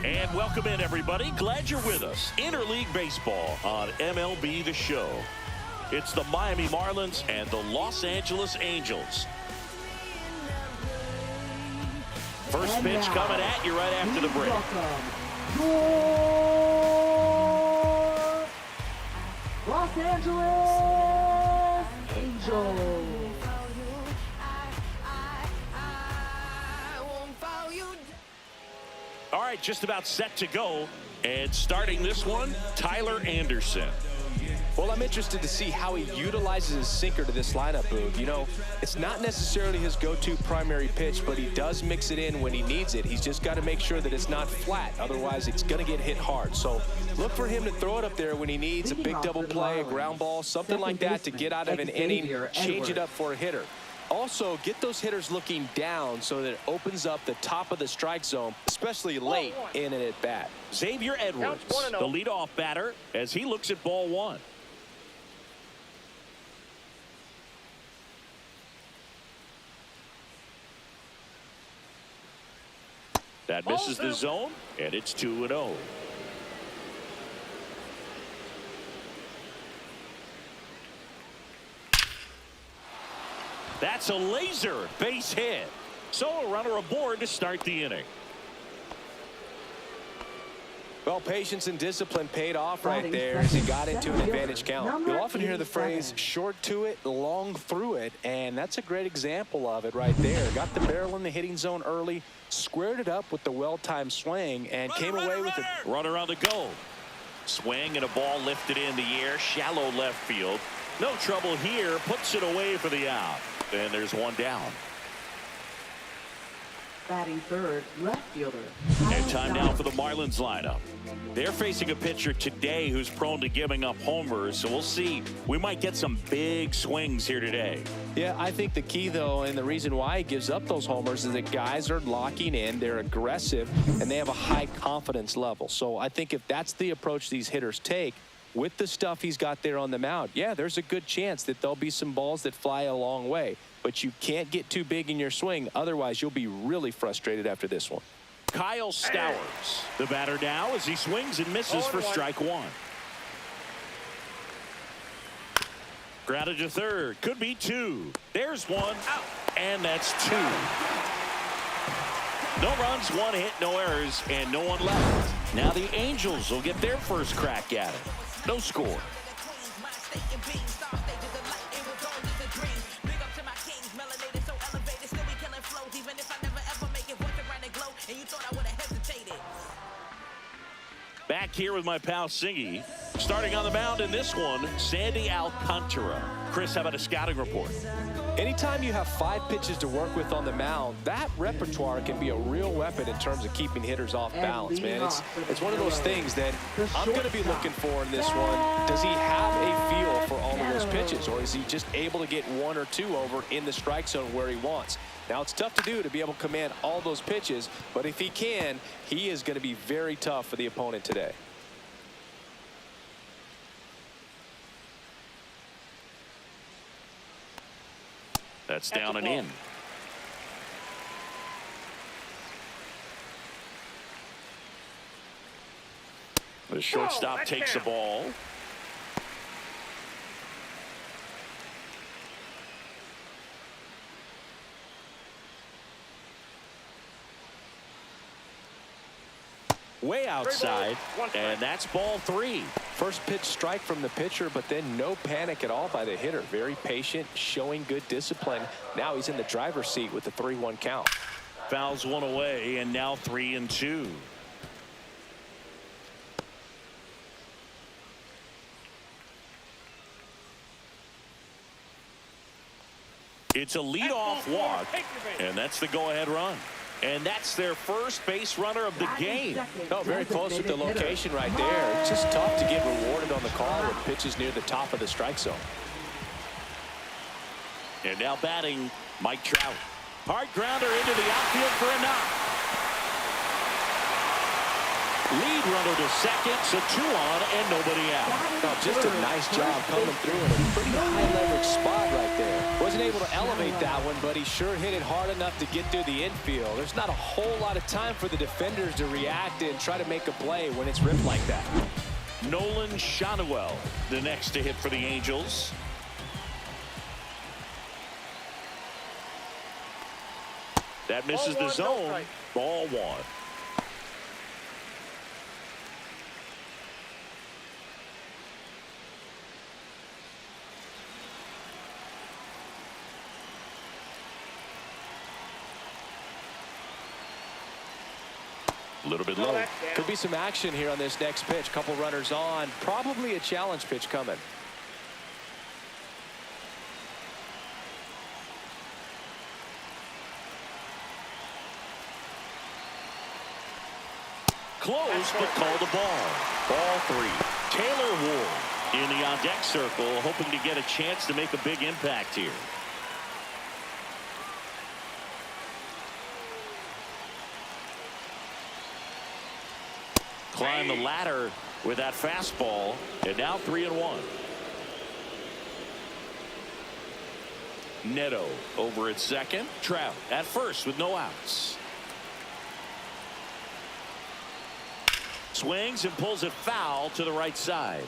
And welcome in, everybody. Glad you're with us. Interleague Baseball on MLB The Show. It's the Miami Marlins and the Los Angeles Angels. First pitch coming at you right after the break. Your Los Angeles Angels. All right, just about set to go. And starting this one, Tyler Anderson. Well, I'm interested to see how he utilizes his sinker to this lineup, Boog. You know, it's not necessarily his go-to primary pitch, but he does mix it in when he needs it. He's just got to make sure that it's not flat. Otherwise, it's going to get hit hard. So look for him to throw it up there when he needs a big double play, a ground ball, something like that to get out of an inning, change it up for a hitter. Also, get those hitters looking down so that it opens up the top of the strike zone, especially late in an at-bat. Xavier Edwards, the leadoff batter, as he looks at ball one. That misses the zone, and it's 2-0. That's a laser base hit. So a runner aboard to start the inning. Well, patience and discipline paid off right there as he got into an advantage count. You'll often hear the phrase short to it, long through it, and that's a great example of it right there. Got the barrel in the hitting zone early, squared it up with the well-timed swing, and came away with it. Runner on the go. Swing and a ball lifted in the air, shallow left field. No trouble here, puts it away for the out. And there's one down. Batting third, left fielder. And time now for the Marlins lineup. They're facing a pitcher today who's prone to giving up homers, so we'll see. We might get some big swings here today. Yeah, I think the key, though, and the reason why he gives up those homers is that guys are locking in, they're aggressive, and they have a high confidence level. So I think if that's the approach these hitters take, with the stuff he's got there on the mound, yeah, there's a good chance that there'll be some balls that fly a long way. But you can't get too big in your swing. Otherwise, you'll be really frustrated after this one. Kyle Stowers, the batter now as he swings and misses for strike one. Grounded to third. Could be two. There's one. Out. And that's two. No runs, one hit, no errors, and no one left. Now the Angels will get their first crack at it. No score. Back here with my pal Singy. Starting on the mound in this one, Sandy Alcantara. Chris, how about a scouting report? Anytime you have 5 pitches to work with on the mound, that repertoire can be a real weapon in terms of keeping hitters off balance, man. It's one of those things that I'm going to be looking for in this one. Does he have a feel for all of those pitches, or is he just able to get 1 or 2 over in the strike zone where he wants? Now, it's tough to do to be able to command all those pitches, but if he can, he is going to be very tough for the opponent today. That's down and in. The shortstop takes the ball. Way outside, and that's ball 3. First pitch strike from the pitcher, but then no panic at all by the hitter. Very patient, showing good discipline. Now he's in the driver's seat with the 3-1 count. Fouls one away, and now 3-2. It's a leadoff walk, and that's the go-ahead run. And that's their first base runner of the game. Oh, very close with the location right there. It's just tough to get rewarded on the call with pitches near the top of the strike zone. And now batting, Mike Trout. Hard grounder into the outfield for a knock. Lead runner to second, so 2 on and nobody out. Oh, just a nice job coming through in a pretty high leverage spot right there. Wasn't able to elevate that one, but he sure hit it hard enough to get through the infield. There's not a whole lot of time for the defenders to react and try to make a play when it's ripped like that. Nolan Shanuel, the next to hit for the Angels. That misses the zone. Ball 1. A little bit low. Could be some action here on this next pitch. Couple runners on. Probably a challenge pitch coming. Close, but called a ball. Ball 3. Taylor Ward in the on-deck circle, hoping to get a chance to make a big impact here. Climb the ladder with that fastball, and now 3-1. Neto over at second. Trout at first with no outs. Swings and pulls it foul to the right side.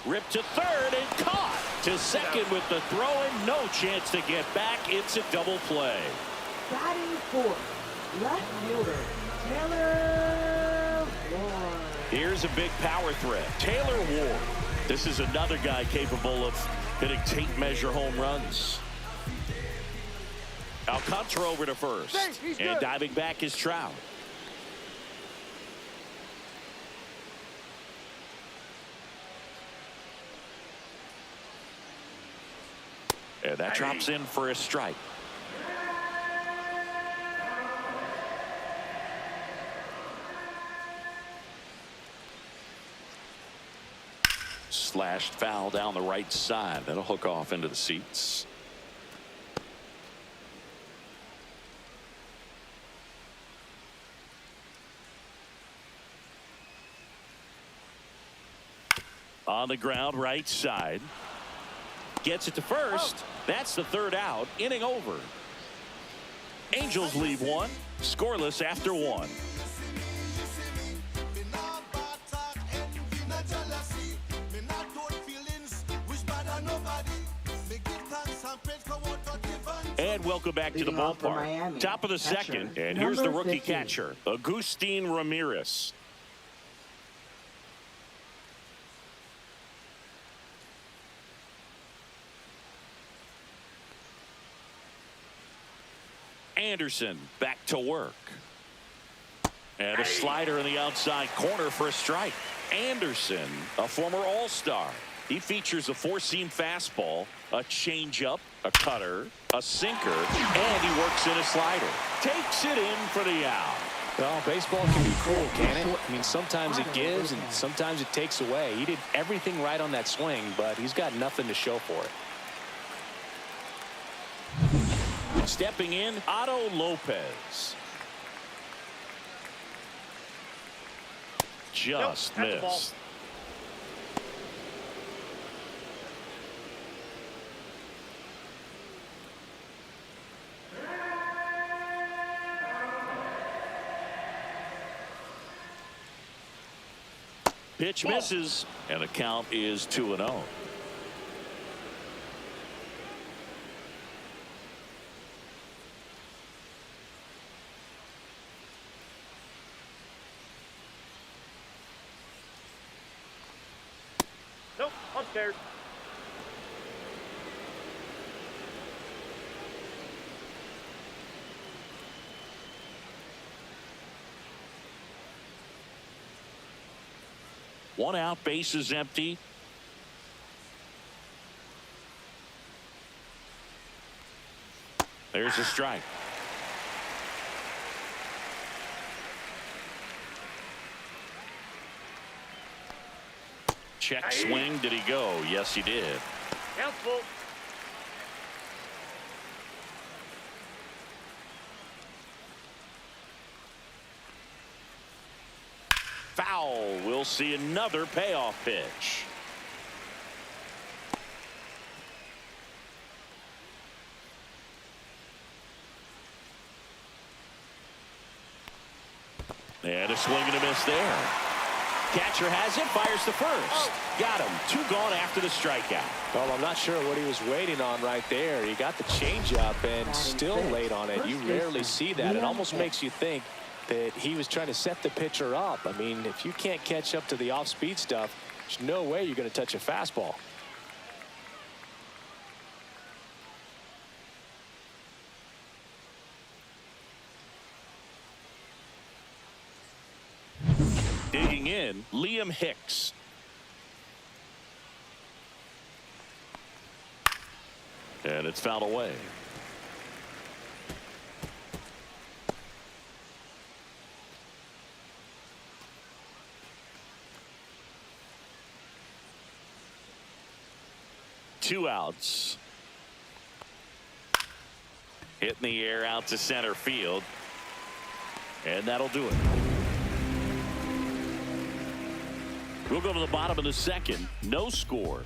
Ripped to third and caught. To second with the throw and no chance to get back. It's a double play. Batting fourth, left fielder, Taylor Ward. Here's a big power threat. Taylor Ward. This is another guy capable of hitting tape measure home runs. Alcantara over to first. And diving back is Trout. And that drops in for a strike. Slashed foul down the right side. That'll hook off into the seats. On the ground, right side. Gets it to first. That's the third out. Inning over. Angels leave 1. Scoreless after 1. And welcome back to the ballpark. Top of the second. And here's the rookie catcher, Agustin Ramirez. Anderson back to work. And a slider in the outside corner for a strike. Anderson, a former All-Star. He features a 4-seam fastball, a changeup, a cutter, a sinker, and he works in a slider. Takes it in for the out. Well, baseball can be cruel, can it? I mean, sometimes it gives and sometimes it takes away. He did everything right on that swing, but he's got nothing to show for it. Stepping in, Otto Lopez. Just missed. Pitch misses, and the count is 2-0. Nope, upstairs. One out, bases empty. There's a strike. Check swing. Did he go? Yes, he did. Helpful. Foul. We'll see another payoff pitch. And a swing and a miss there. Catcher has it, fires the first. Got him. 2 gone after the strikeout. Well, I'm not sure what he was waiting on right there. He got the changeup and still late on it. You rarely see that. It almost makes you think that he was trying to set the pitcher up. I mean, if you can't catch up to the off-speed stuff, there's no way you're going to touch a fastball. Digging in, Liam Hicks. And it's fouled away. Two outs. Hit in the air out to center field. And that'll do it. We'll go to the bottom of the second. No score.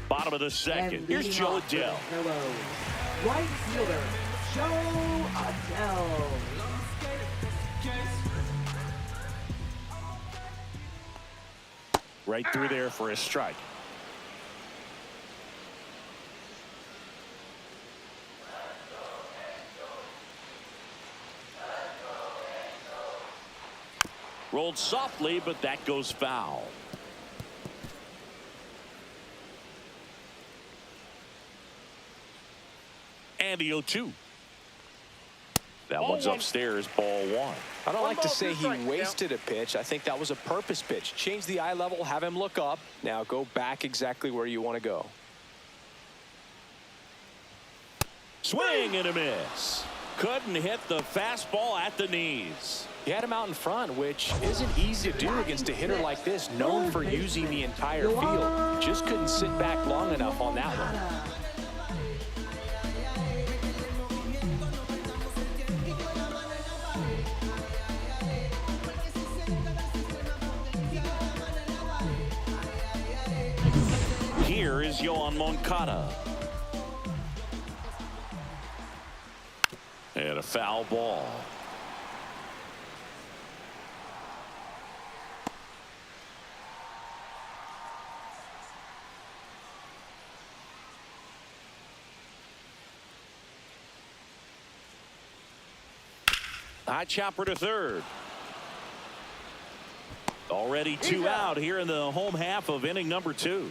Bottom of the second. Here's Joe Adele. Right fielder, Joe Adele. Right through there for a strike. Rolled softly, but that goes foul. And the 0-2. That one's upstairs, ball 1. I don't like to say he wasted a pitch. I think that was a purpose pitch. Change the eye level, have him look up. Now go back exactly where you want to go. Swing and a miss. Couldn't hit the fastball at the knees. He had him out in front, which isn't easy to do against a hitter like this, known for using the entire field. Just couldn't sit back long enough on that one. Here is Yohan Moncada. And a foul ball. High chopper to third. Already 2 out here in the home half of inning number 2.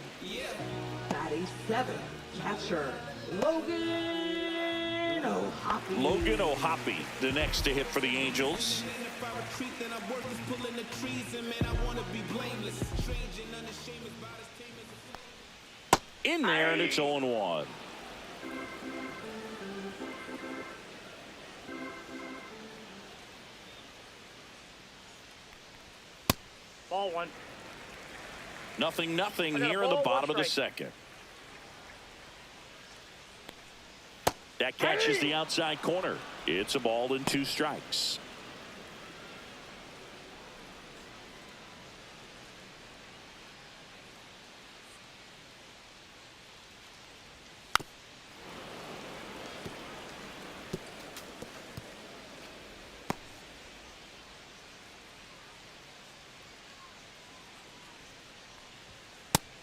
Batting 7, catcher Logan O'Hoppe. Logan O'Hoppe, the next to hit for the Angels. In there, and it's 0-1. Ball 1. 0-0 here in the bottom of the second. That catches the outside corner. It's a ball and 2 strikes.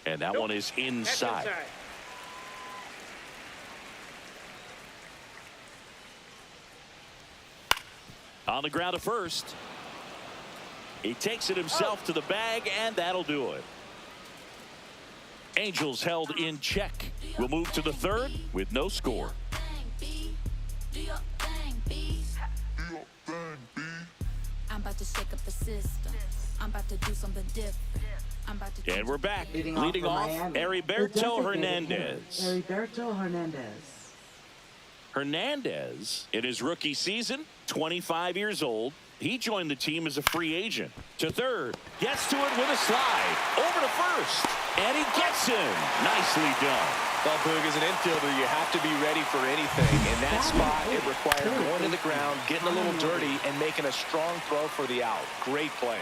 And that one is inside. On the ground to first. He takes it himself to the bag, and that'll do it. Angels held in check. We'll move to the third with no score. I'm about to shake up the system. I'm about to do something different. I'm about to. And we're back. Leading Leading for off, Miami, the Heriberto designated hitter, Hernandez. Heriberto Hernandez. Hernandez, in his rookie season, 25 years old. He joined the team as a free agent. To third, gets to it with a slide. Over to first, and he gets him. Nicely done. Well, Boog, as an infielder, you have to be ready for anything. In that spot, it required going to the ground, getting a little dirty, and making a strong throw for the out. Great play.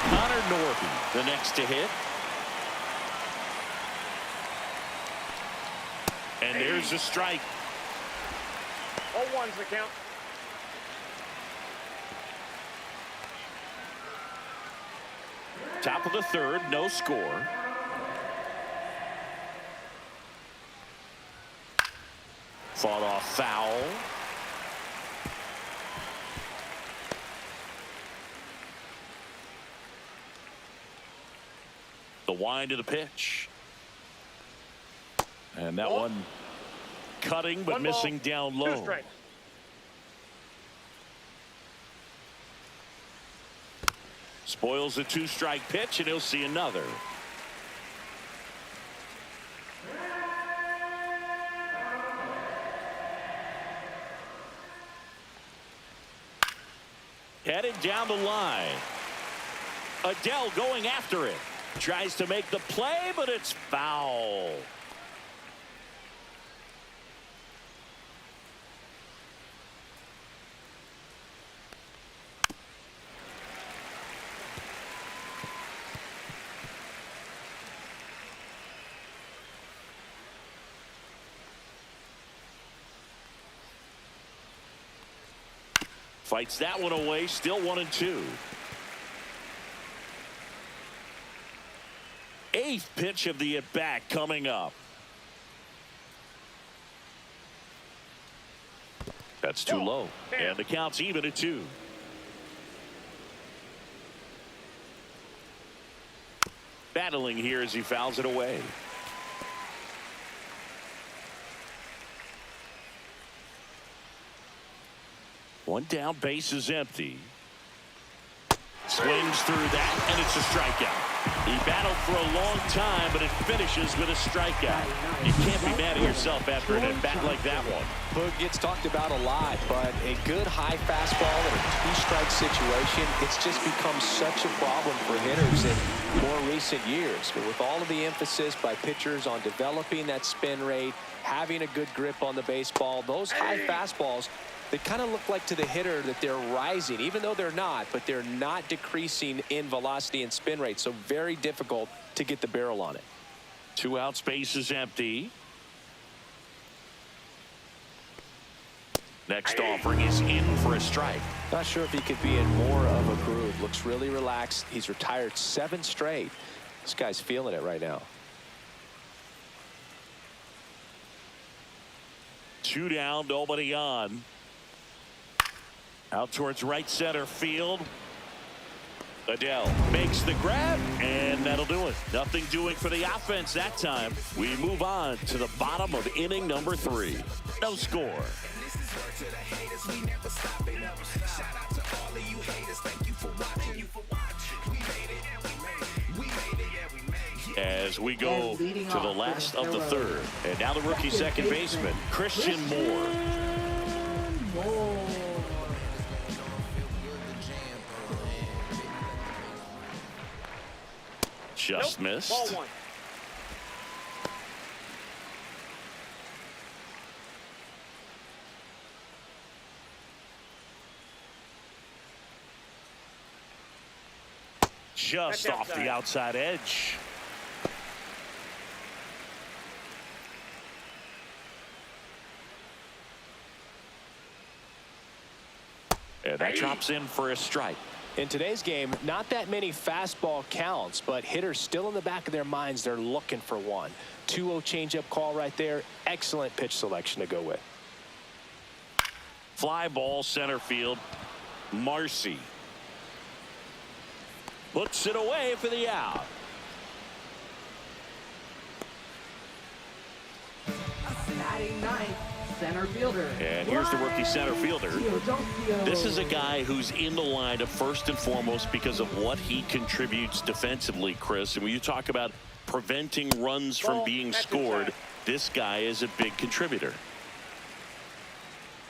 Connor Norby, the next to hit. And there's a strike. 0-1's the count. Top of the third, no score. Fought off foul. The wind of the pitch. And that one cutting but missing down 2 low. strikes. Spoils a 2-strike pitch, and he'll see another. Headed down the line. Adele going after it. Tries to make the play, but it's foul. Fights that one away, still 1-2. Eighth pitch of the at-bat coming up. That's too low. And the count's even at 2. Battling here as he fouls it away. One down, base is empty. Swings through that, and it's a strikeout. He battled for a long time, but it finishes with a strikeout. You can't be mad at yourself after an at-bat like that one. Boog gets talked about a lot, but a good high fastball in a 2-strike situation, it's just become such a problem for hitters in more recent years. But with all of the emphasis by pitchers on developing that spin rate, having a good grip on the baseball, those high fastballs, they kind of look like to the hitter that they're rising, even though they're not, but they're not decreasing in velocity and spin rate, so very difficult to get the barrel on it. 2 out, space is empty. Next offering is in for a strike. Not sure if he could be in more of a groove. Looks really relaxed. He's retired 7 straight. This guy's feeling it right now. 2 down, nobody on. Out towards right center field. Adele makes the grab, and that'll do it. Nothing doing for the offense that time. We move on to the bottom of inning number 3. No score. As we go to the last of the third. And now the rookie second baseman, Christian Moore. Just missed. Ball 1. Just off the outside edge. And that drops in for a strike. In today's game, not that many fastball counts, but hitters still in the back of their minds, they're looking for one. 2-0 changeup call right there. Excellent pitch selection to go with. Fly ball center field. Marcy Puts it away for the out. Batting ninth, center fielder. And here's the rookie center fielder. Teodosio. This is a guy who's in the lineup first and foremost because of what he contributes defensively, Chris. And when you talk about preventing runs from being scored, this guy is a big contributor.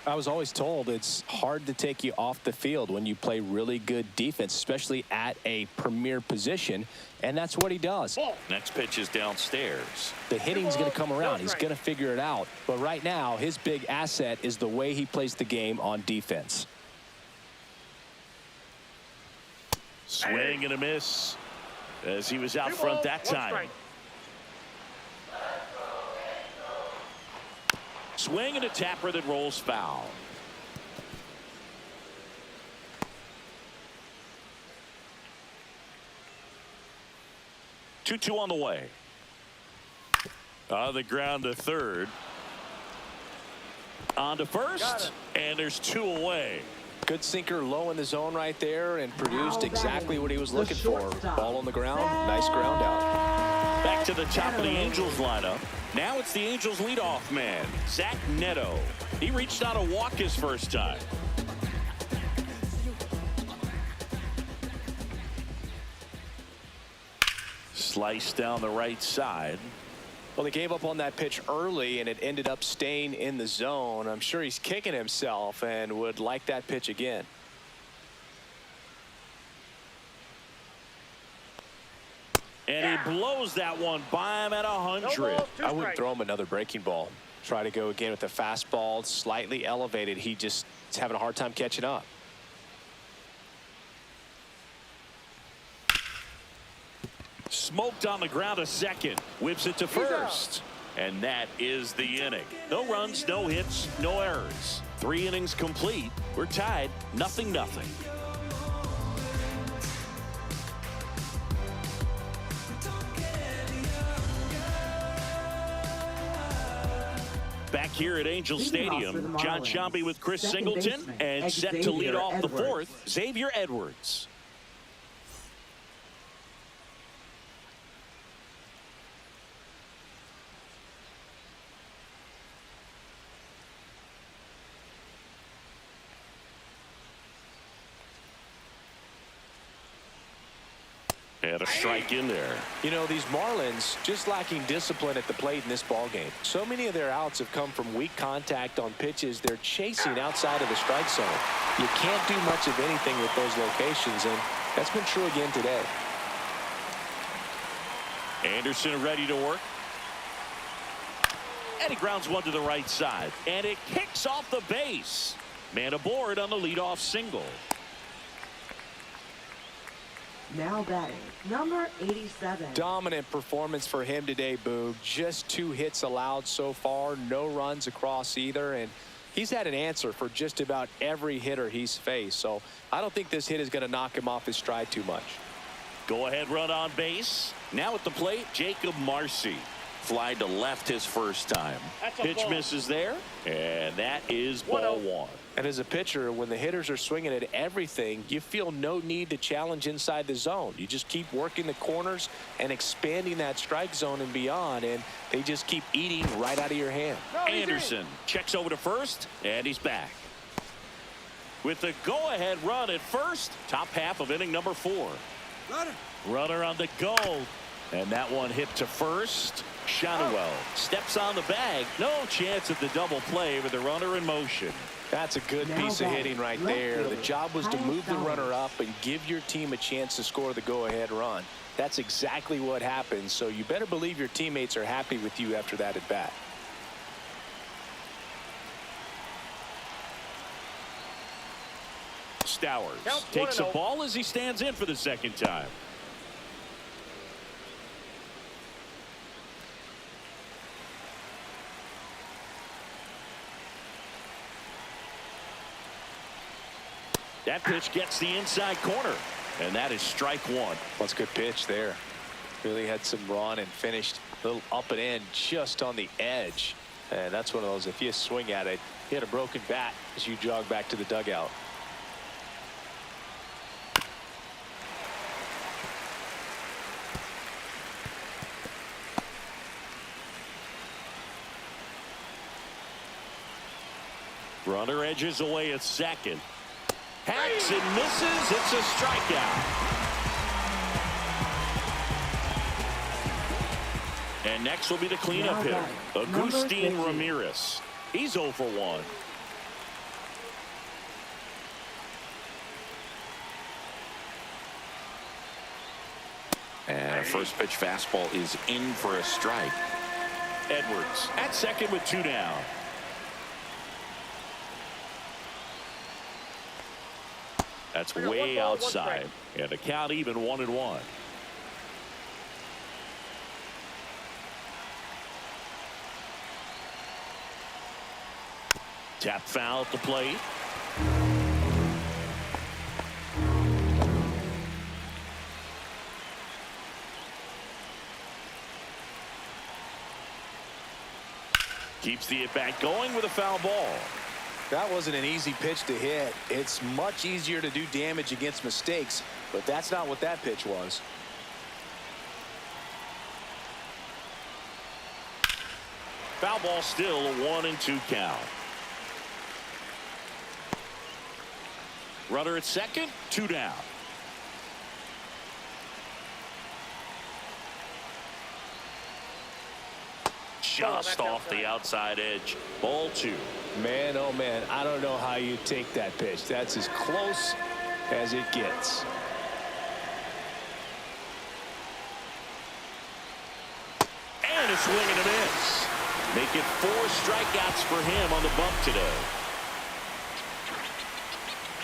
I was always told it's hard to take you off the field when you play really good defense, especially at a premier position, and that's what he does. Next pitch is downstairs. The hitting's going to come around. He's going to figure it out. But right now, his big asset is the way he plays the game on defense. Swing and a miss as he was out front that time. Swing and a tapper that rolls foul. Two on the way. On the ground to third. On to first. And there's 2 away. Good sinker low in the zone right there and produced exactly what he was looking for. Ball on the ground. Nice ground out. Back to the top of the Angels lineup. Now it's the Angels leadoff man, Zach Neto. He reached out a walk his first time. Slice down the right side. Well, they gave up on that pitch early, and it ended up staying in the zone. I'm sure he's kicking himself and would like that pitch again. And he blows that one by him at 100. I wouldn't throw him another breaking ball. Try to go again with the fastball, slightly elevated. He just is having a hard time catching up. Smoked on the ground to second. Whips it to first. And that is the inning. No runs, no hits, no errors. 3 innings complete. We're tied 0-0. Back here at Angel Stadium, John Shambi with Chris Singleton, and set to lead off the 4th, Xavier Edwards. And a strike in there. You know, these Marlins just lacking discipline at the plate in this ball game. So many of their outs have come from weak contact on pitches they're chasing outside of the strike zone. You can't do much of anything with those locations, and that's been true again today. Anderson ready to work. And he grounds one to the right side. And it kicks off the base. Man aboard on the leadoff single. Now batting, number 87. Dominant performance for him today, Boog. Just 2 hits allowed so far, no runs across either, and he's had an answer for just about every hitter he's faced. So I don't think this hit is going to knock him off his stride too much. Go ahead run on base. Now at the plate, Jacob Marcy. Fly to left his first time. Pitch misses there, and that is ball 1. And as a pitcher, when the hitters are swinging at everything, you feel no need to challenge inside the zone. You just keep working the corners and expanding that strike zone and beyond, and they just keep eating right out of your hand. Anderson checks over to first, and he's back. With the go-ahead run at first, top half of inning number 4. Runner on the go, and that one hit to first. Shadowell steps on the bag. No chance at the double play with the runner in motion. That's a good piece of hitting right there. The job was to move the runner up and give your team a chance to score the go-ahead run. That's exactly what happened, so you better believe your teammates are happy with you after that at bat. Stowers takes a ball as he stands in for the second time. That pitch gets the inside corner, and that is strike 1. Well, it's a good pitch there. Really had some run and finished a little up and in just on the edge. And that's one of those, if you swing at it, you had a broken bat as you jog back to the dugout. Runner edges away at second. Hacks and misses. It's a strikeout. And next will be the cleanup hitter, Agustin Ramirez. He's 0 for 1. And a first pitch fastball is in for a strike. Edwards at second with 2 down. That's way outside. And the count even 1-1. Tap foul at the plate. Keeps the at-bat going with a foul ball. That wasn't an easy pitch to hit. It's much easier to do damage against mistakes, but that's not what that pitch was. Foul ball, still a 1-2 count. Runner at second, 2 down. Just off the outside edge. Ball 2. Man, oh man, I don't know how you take that pitch. That's as close as it gets. And a swing and a miss. Make it 4 strikeouts for him on the bump today.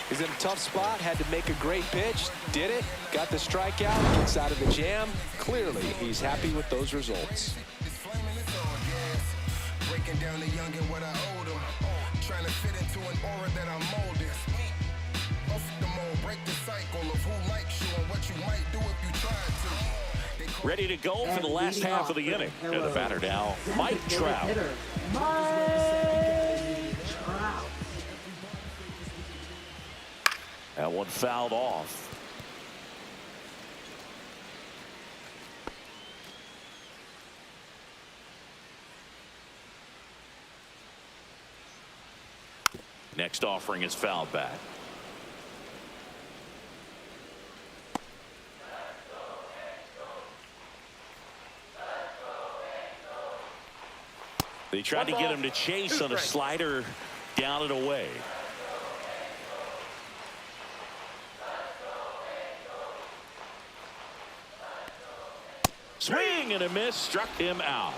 He's in a tough spot, had to make a great pitch, did it, got the strikeout, gets out of the jam. Clearly, he's happy with those results. Breaking down the young and what I owed him. Trying to fit into an aura that I'm molded. Off the mold, break the cycle of who likes you and what you might do if you tried to. Ready to go for the last half of the inning. And the batter now, Mike Trout. That one fouled off. Next offering is fouled back. They tried to get him to chase on a slider, down and away. Swing and a miss, struck him out.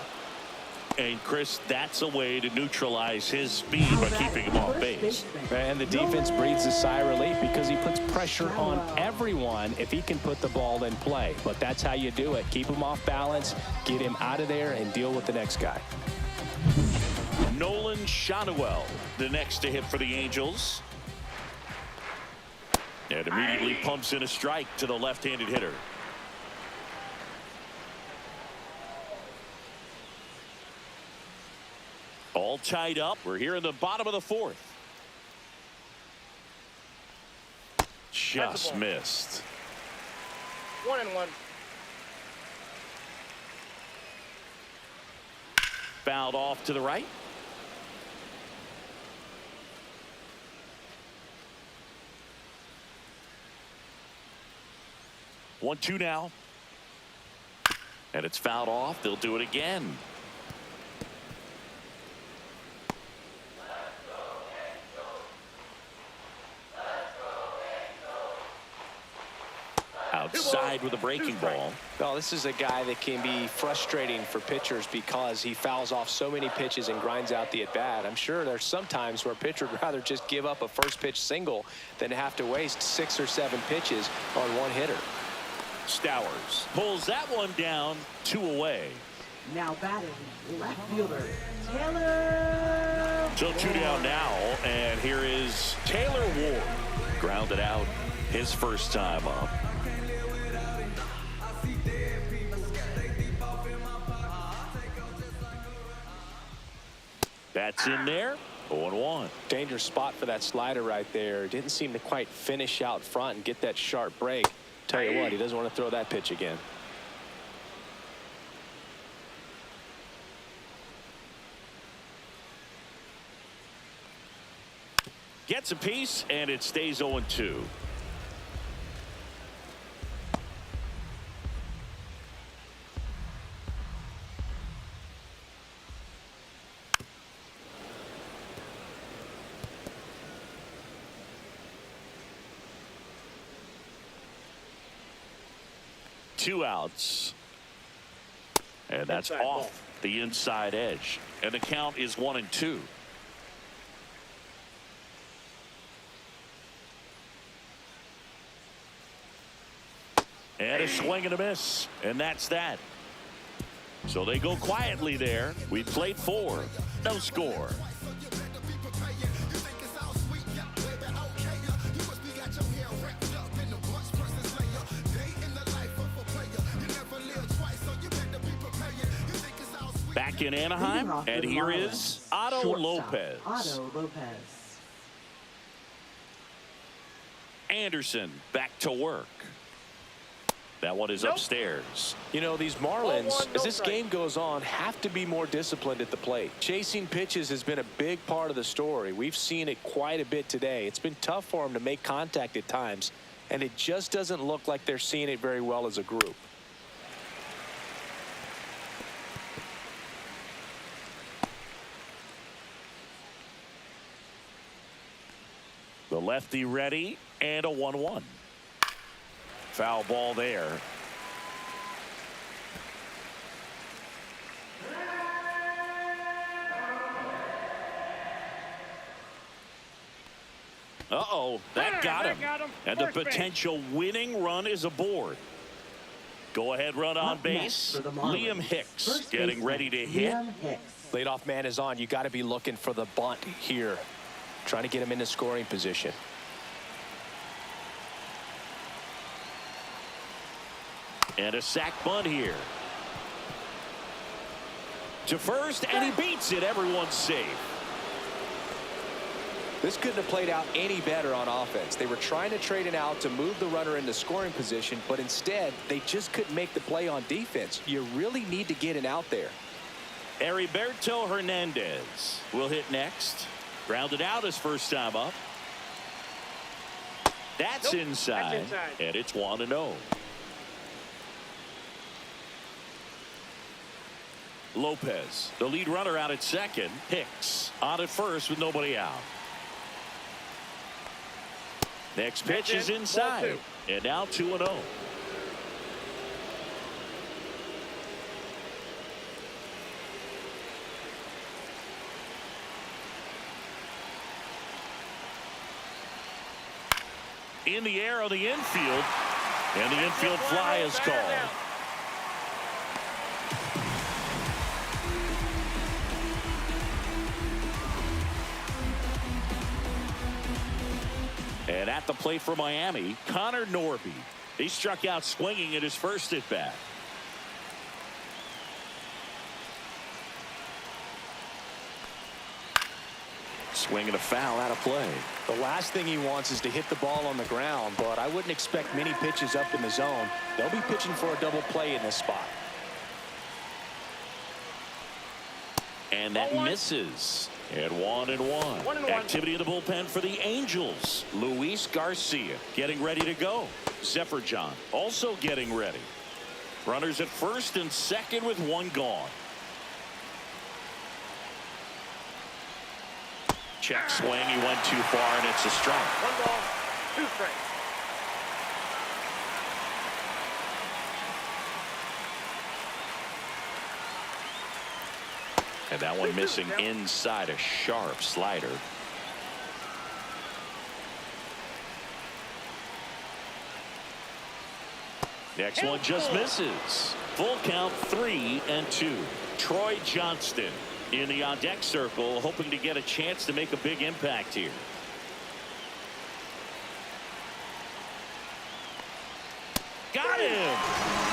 And Chris, that's a way to neutralize his speed by keeping him off base. And the defense breathes a sigh of relief because he puts pressure on everyone if he can put the ball in play. But that's how you do it. Keep him off balance, get him out of there, and deal with the next guy. Nolan Schanuel, the next to hit for the Angels. And immediately pumps in a strike to the left-handed hitter. All tied up. We're here in the bottom of the 4th. Just missed. 1-1. Fouled off to the right. One, 2 now. And it's fouled off. They'll do it again. Outside with a breaking ball. Well, this is a guy that can be frustrating for pitchers because he fouls off so many pitches and grinds out the at-bat. I'm sure there's some times where a pitcher would rather just give up a first pitch single than have to waste 6 or 7 pitches on one hitter. Stowers pulls that one down, 2 away. Now batting, left fielder, Taylor. So 2 down now, and here is Taylor Ward. Grounded out his first time up. That's in there. 0-1. Dangerous spot for that slider right there. Didn't seem to quite finish out front and get that sharp break. Tell you what, he doesn't want to throw that pitch again. Gets a piece, and it stays 0-2. Two outs. And that's Inside off ball. the inside edge. And the count is 1-2. And a swing and a miss. And that's that. So they go quietly there. We played 4. No score. Back in Anaheim, Leading off and for the here Marlins, is Otto shortstop, Lopez. Otto Lopez. Anderson back to work. That one is upstairs. You know, these Marlins, 0-1, as no this strike. game goes on, have to be more disciplined at the plate. Chasing pitches has been a big part of the story. We've seen it quite a bit today. It's been tough for them to make contact at times, and it just doesn't look like they're seeing it very well as a group. The lefty ready, and a 1-1. Foul ball there. Uh-oh, that got him. And the First base. potential winning run is aboard. Go ahead, run on Up next base. for the Marlins, Liam Hicks first getting baseman, ready to hit. Liam Hicks. Leadoff man is on. You got to be looking for the bunt here. Trying to get him into scoring position. And a sac bunt here. To first, and he beats it. Everyone's safe. This couldn't have played out any better on offense. They were trying to trade it out to move the runner into scoring position, but instead they just couldn't make the play on defense. You really need to get it out there. Heriberto Hernandez will hit next. Grounded out his first time up. That's Nope, inside. that's inside. And it's 1-0. Lopez, the lead runner, out at second. Hicks on at first with nobody out. Next pitch That's is it. Ball inside. And now 2-0. In the air on the infield. And the infield fly is called. And at the plate for Miami, Connor Norby. He struck out swinging at his first at bat. Swing and a foul out of play. The last thing he wants is to hit the ball on the ground, but I wouldn't expect many pitches up in the zone. They'll be pitching for a double play in this spot. And that 1-1. misses. And 1-1. 1-1. Activity in the bullpen for the Angels. Luis Garcia getting ready to go. Zephyr John also getting ready. Runners at first and second with one gone. Check swing. He went too far, and it's a strike. 1 ball, 2 strikes. And that one missing inside, a sharp slider. Next one just misses. Full count, 3-2. Troy Johnston in the on deck circle, hoping to get a chance to make a big impact here. Got him.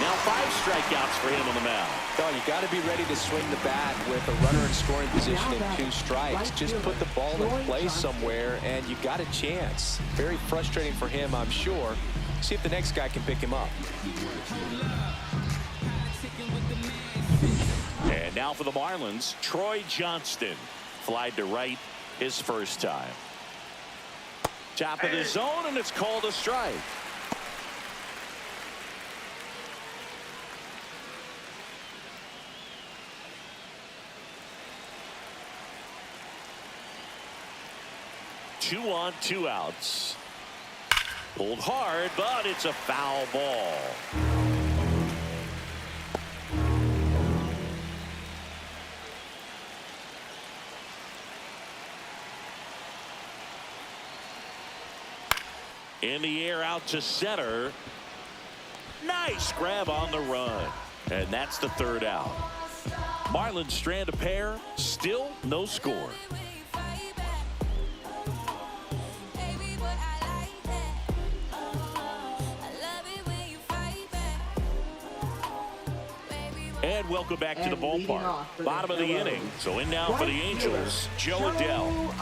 Now 5 strikeouts for him on the mound. No, you got to be ready to swing the bat with a runner in scoring position and 2 strikes. Just put the ball in play somewhere, and you got a chance. Very frustrating for him, I'm sure. See if the next guy can pick him up. And now for the Marlins, Troy Johnston. Flied to right his first time. Top of the zone, and it's called a strike. Two on, two outs. Pulled hard, but it's a foul ball. In the air out to center. Nice grab on the run. And that's the third out. Marlins strand a pair. Still no score. And welcome back to the ballpark. Bottom of the inning. So in now for the Angels, Joe Adell.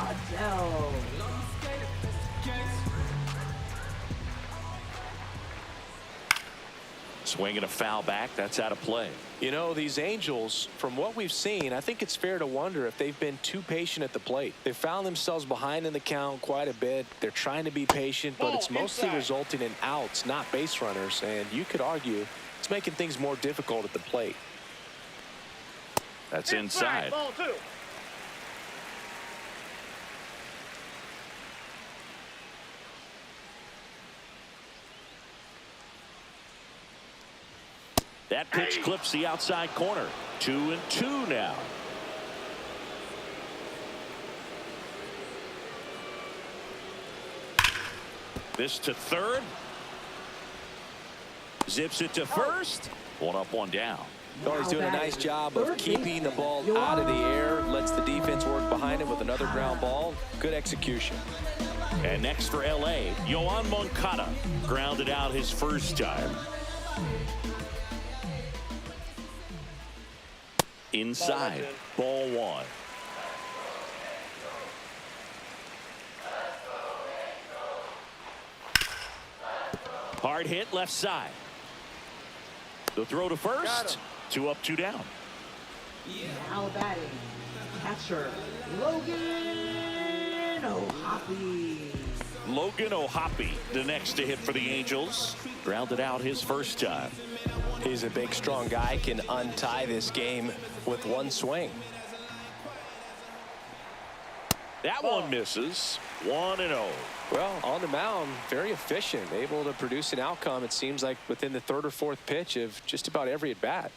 Swinging a foul back. That's out of play. You know, these Angels, from what we've seen, I think it's fair to wonder if they've been too patient at the plate. They've found themselves behind in the count quite a bit. They're trying to be patient, but it's mostly resulting in outs, not base runners. And you could argue it's making things more difficult at the plate. That's inside. Ball two. That pitch clips the outside corner. 2-2 now. This to third. Zips it to first. One up, one down. Oh, he's doing a nice job of keeping the ball out of the air. Lets the defense work behind it with another ground ball. Good execution. And next for L.A., Yoan Moncada grounded out his first time. Inside, ball one. Hard hit left side. The throw to first. 2 up, 2 down. Now batting, catcher Logan O'Hoppe. Logan O'Hoppe, the next to hit for the Angels. Grounded out his first time. He's a big, strong guy, can untie this game with one swing. That one misses. 1-0. Well, on the mound, very efficient, able to produce an outcome, it seems like, within the third or fourth pitch of just about every at-bat.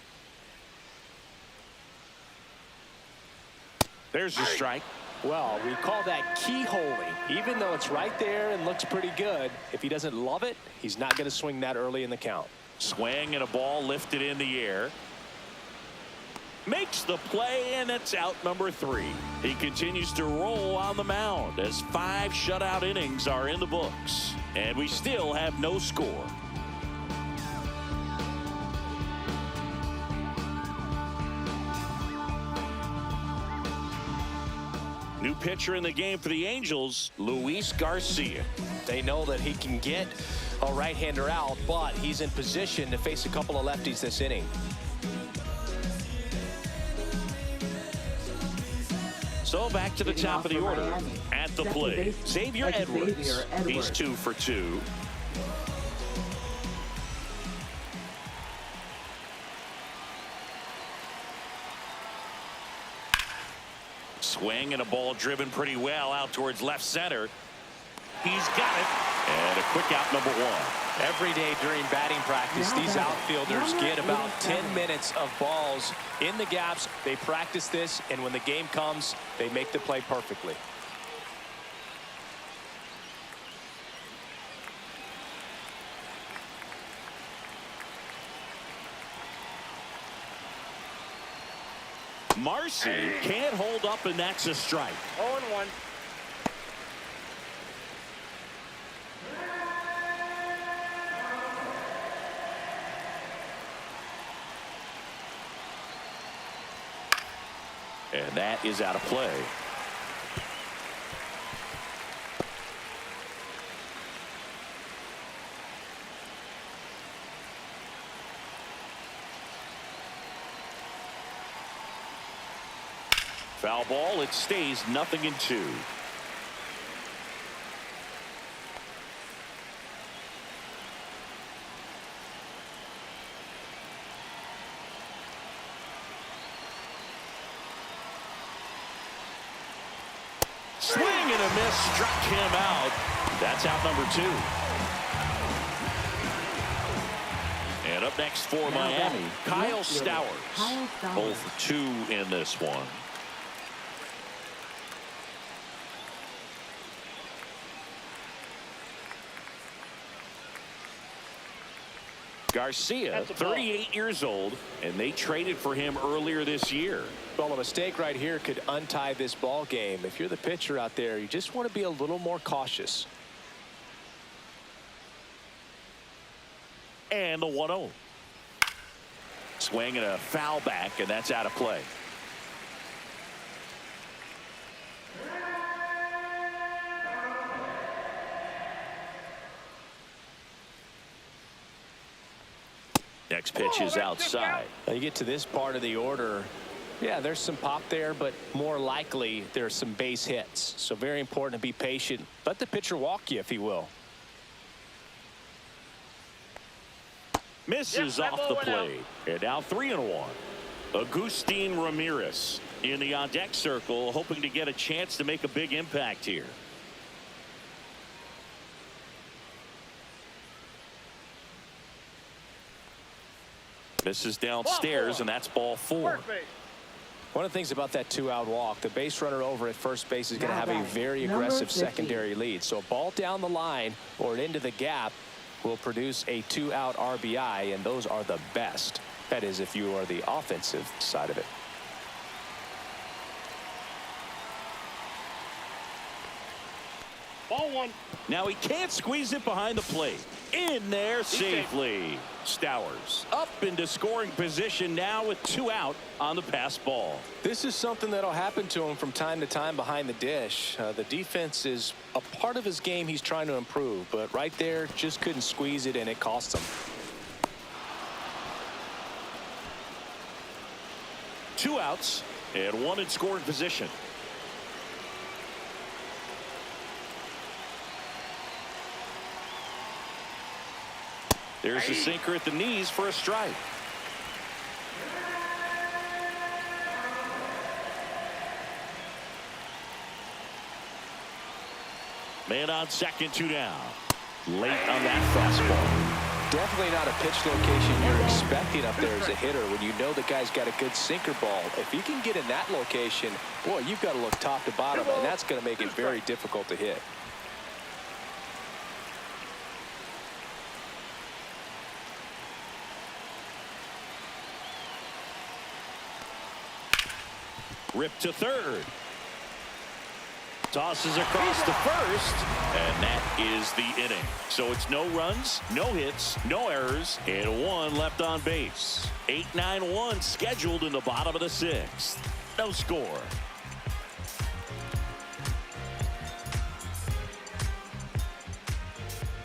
There's the strike. Well, we call that keyholing. Even though it's right there and looks pretty good, if he doesn't love it, he's not going to swing that early in the count. Swing and a ball lifted in the air. Makes the play, and it's out number 3. He continues to roll on the mound as 5 shutout innings are in the books. And we still have no score. New pitcher in the game for the Angels, Luis Garcia. They know that he can get a right-hander out, but he's in position to face a couple of lefties this inning. So back to the top of the order. At the plate, Xavier Edwards. He's 2 for 2. Swing and a ball driven pretty well out towards left center. He's got it. And a quick out, number 1. Every day during batting practice, these outfielders get about 10 minutes of balls in the gaps. They practice this, and when the game comes, they make the play perfectly. Marcy can't hold up, and that's a strike. 0-1. And that is out of play. Foul ball. It stays 0-2. Swing and a miss, struck him out. That's out number 2. And up next for Miami, Kyle Stowers. Both 2 in this one. Garcia, 38 years old, and they traded for him earlier this year. Well, a mistake right here could untie this ball game. If you're the pitcher out there, you just want to be a little more cautious. And the 1-0. Swing and a foul back, and that's out of play. Next pitch is outside. Now you get to this part of the order. Yeah, there's some pop there, but more likely there's some base hits. So very important to be patient. Let the pitcher walk you if he will. Misses off the plate. And now 3-1. Agustin Ramirez in the on-deck circle, hoping to get a chance to make a big impact here. Misses downstairs, and that's ball 4. One of the things about that 2-out walk, the base runner over at first base is going to have a very aggressive secondary lead. So a ball down the line or into the gap will produce a 2-out RBI, and those are the best. That is, if you are the offensive side of it. Ball 1. Now he can't squeeze it behind the plate. In there safely. Stowers up into scoring position now with 2 out on the pass ball. This is something that'll happen to him from time to time behind the dish. The defense is a part of his game he's trying to improve, but right there just couldn't squeeze it, and it cost him. 2 outs and 1 in scoring position. There's a sinker at the knees for a strike. Man on second, 2 down. Late on that fastball. Definitely not a pitch location you're expecting up there as a hitter when you know the guy's got a good sinker ball. If he can get in that location, boy, you've got to look top to bottom, and that's going to make it very difficult to hit. Ripped to third. Tosses across to first, and that is the inning. So it's no runs, no hits, no errors, and 1 left on base. 8-9-1 scheduled in the bottom of the 6th. No score.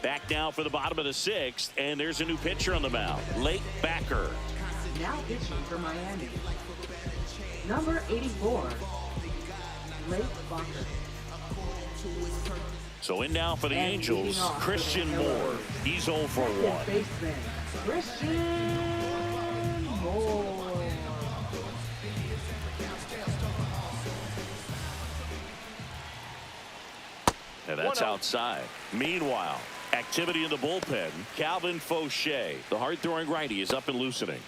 Back now for the bottom of the 6th, and there's a new pitcher on the mound, Lake Backer. Now pitching for Miami, number 84, Lake Backer. So in now for the Angels, Christian Moore. He's 0 for 1. Baseman, Christian Moore. And that's outside. Meanwhile, activity in the bullpen. Calvin Fauché, the hard-throwing righty, is up and loosening.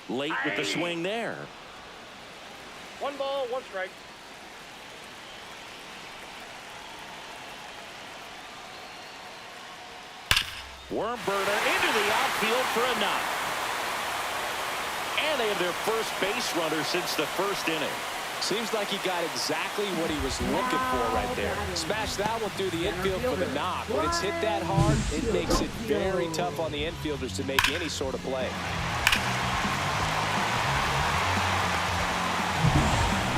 Late with the swing there. 1 ball, 1 strike. Worm burner into the outfield for a knock. And they have their first base runner since the first inning. Seems like he got exactly what he was looking for right there. Smash that one through the infield for the knock. When it's hit that hard, it makes it very tough on the infielders to make any sort of play.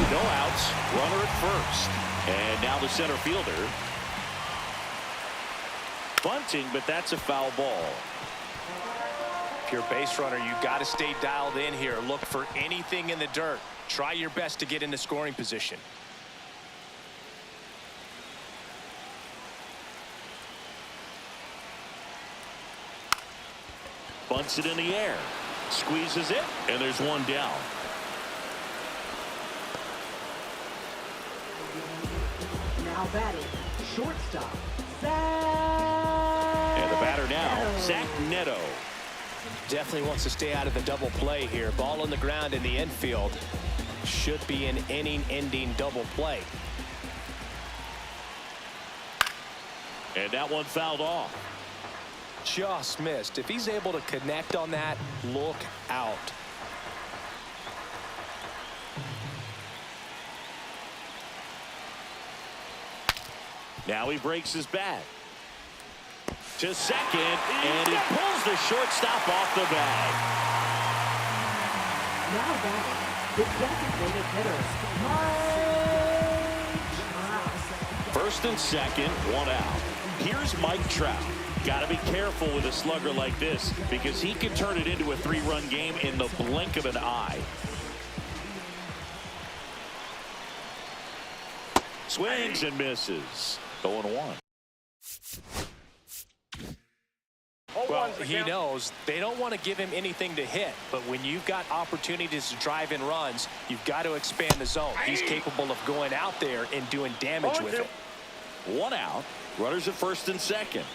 No outs, runner at first. And now the center fielder. Bunting, but that's a foul ball. If you're a base runner, you got to stay dialed in here. Look for anything in the dirt. Try your best to get into scoring position. Bunts it in the air. Squeezes it, and there's one down. Now batting, shortstop, Zach. And the batter now, Zach Neto. Definitely wants to stay out of the double play here. Ball on the ground in the infield. Should be an inning-ending double play. And that one fouled off. Just missed. If he's able to connect on that, look out. Now he breaks his bat. To second, and he pulls the shortstop off the bag. Now batting, the designated hitter, Mike Trout. First and second, one out. Here's Mike Trout. Got to be careful with a slugger like this because he can turn it into a three-run game in the blink of an eye. Swings and misses. 0-1. Well, he knows they don't want to give him anything to hit, but when you've got opportunities to drive in runs, you've got to expand the zone. He's capable of going out there and doing damage with it. One out. Runners at first and second.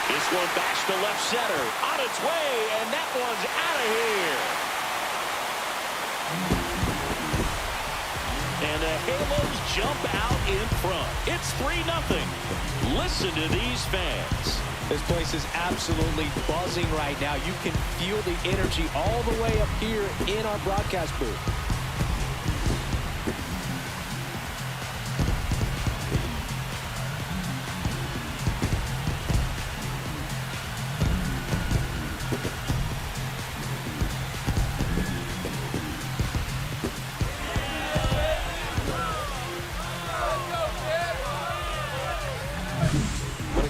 This one bashed to left center. On its way, and that one's out of here. And the Halos jump out in front. It's 3-0. Listen to these fans. This place is absolutely buzzing right now. You can feel the energy all the way up here in our broadcast booth.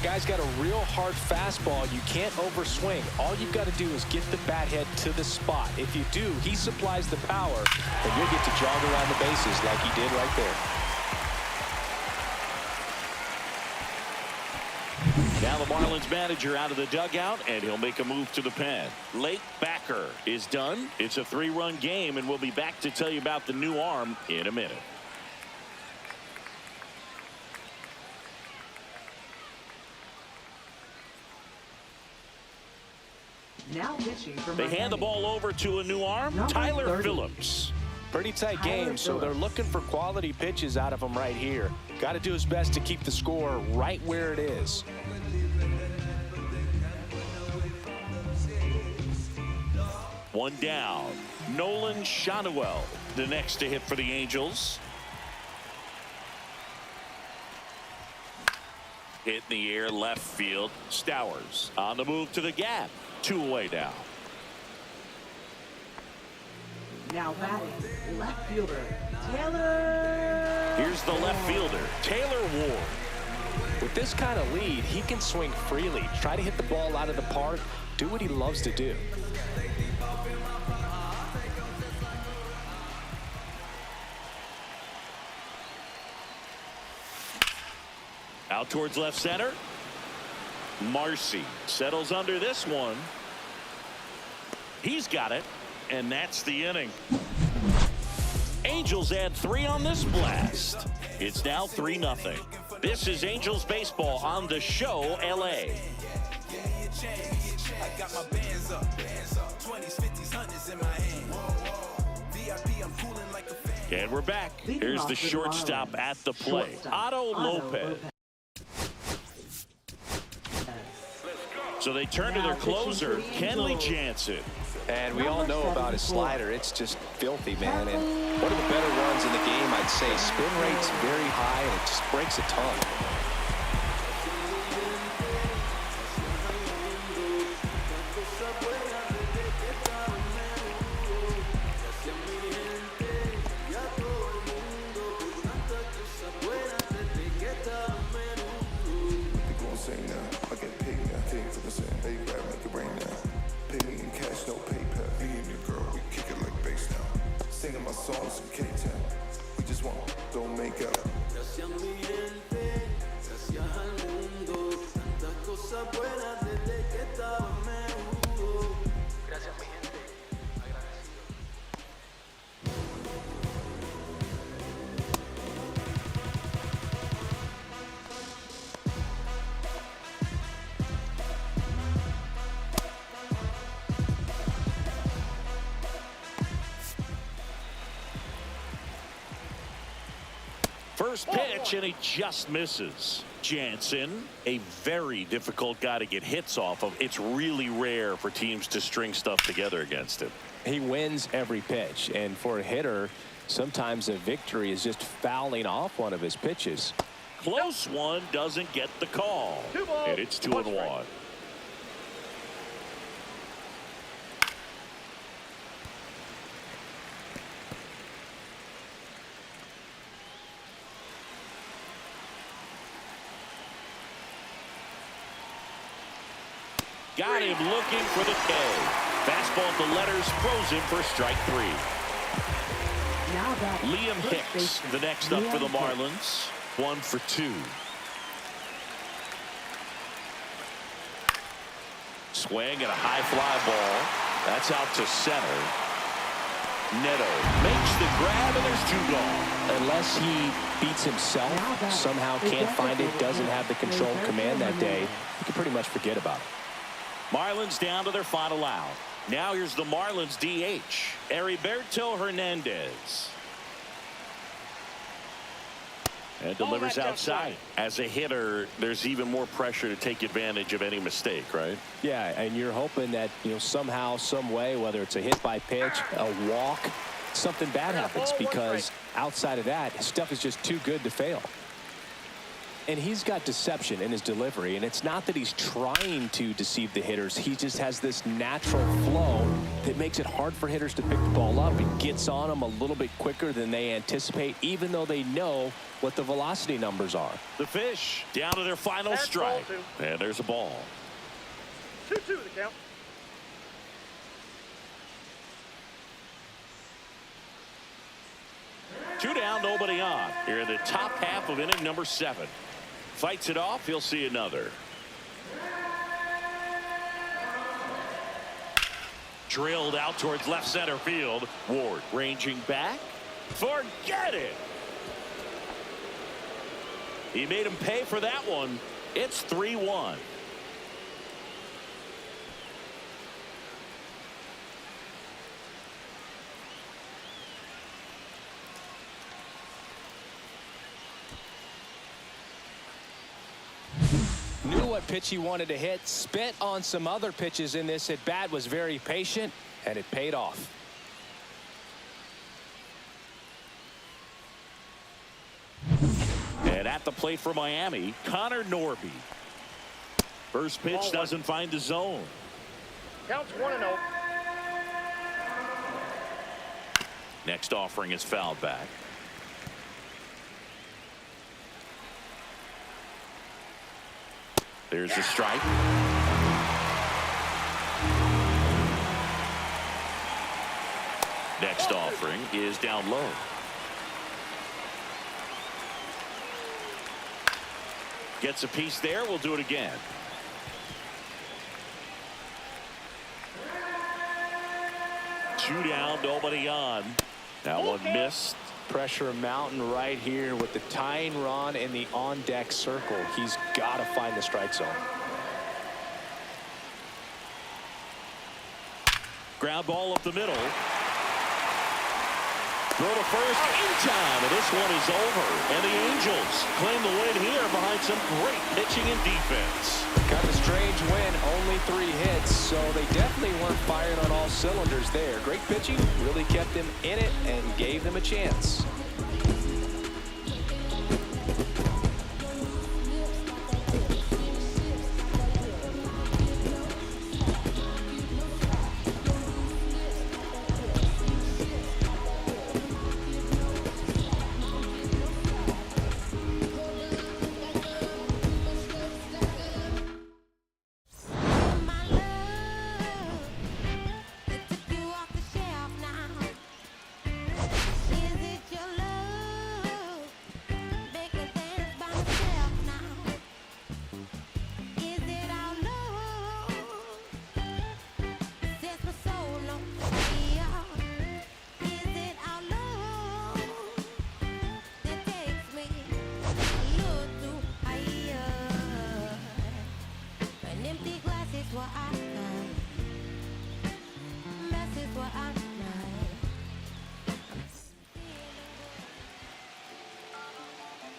Guy's got a real hard fastball. You can't overswing. All you've got to do is get the bat head to the spot. If you do, he supplies the power, and you'll get to jog around the bases like he did right there. Now the Marlins manager out of the dugout, and he'll make a move to the pen. Late backer is done. It's a 3-run game, and we'll be back to tell you about the new arm in a minute. Now pitching for They hand the ball over to a new arm, Number Tyler 30. Phillips. Pretty tight game, so they're looking for quality pitches out of him right here. Got to do his best to keep the score right where it is. One down. Nolan Shanuel, the next to hit for the Angels. Hit in the air, left field. Stowers on the move to the gap. 2 away now. Now batting, left fielder, Taylor. Here's the left fielder, Taylor Ward. With this kind of lead, he can swing freely, try to hit the ball out of the park, do what he loves to do. Out towards left center. Marcy settles under this one. He's got it, and that's the inning. Angels add 3 on this blast. It's now 3-0. This is Angels baseball on the show LA. And we're back. Here's the shortstop at the plate, Otto Lopez. So they turn to their closer, Kenley Jansen. And we all know about his slider. It's just filthy, man. And one of the better ones in the game, I'd say. Spin rate's very high, and it just breaks a ton. First pitch, and he just misses. Jansen, a very difficult guy to get hits off of. It's really rare for teams to string stuff together against him. He wins every pitch, and for a hitter, sometimes a victory is just fouling off one of his pitches. Close one, doesn't get the call. 2 balls, And it's 2-1. Got him looking for the K. Fastball at the letters, throws him for strike 3. Now that Liam Hicks, the next up for the Marlins. 1 for 2. Swing and a high fly ball. That's out to center. Neto makes the grab, and there's 2 gone. Unless he beats himself, somehow can't find it, doesn't have the controlled command that day, you can pretty much forget about it. Marlins down to their final out. Now here's the Marlins DH, Heriberto Hernandez. And delivers outside. As a hitter, there's even more pressure to take advantage of any mistake, right? Yeah, and you're hoping that, somehow, some way, whether it's a hit by pitch, a walk, something bad happens, because outside of that, his stuff is just too good to fail. And he's got deception in his delivery, and it's not that he's trying to deceive the hitters. He just has this natural flow that makes it hard for hitters to pick the ball up. It gets on them a little bit quicker than they anticipate, even though they know what the velocity numbers are. The Fish down to their final strike. And there's a ball. 2-2 the count. Two down, nobody on. Here in the top half of inning number 7. Fights it off. He'll see another. Drilled out towards left center field. Ward ranging back. Forget it. He made him pay for that one. It's 3-1. Knew what pitch he wanted to hit, spit on some other pitches in this at bat, was very patient, and it paid off. And at the plate for Miami, Connor Norby. First pitch doesn't find the zone. Counts 1-0. Next offering is fouled back. There's a strike. Next offering is down low. Gets a piece there. We'll do it again. Two down, nobody on. That one missed. Pressure mountain right here with the tying run in the on-deck circle. He's got to find the strike zone. Ground ball up the middle. Throw to first in time, and this one is over. And the Angels claim the win here behind some great pitching and defense. Kind of a strange win, only 3 hits, so they definitely weren't firing on all cylinders there. Great pitching, really kept them in it and gave them a chance. is it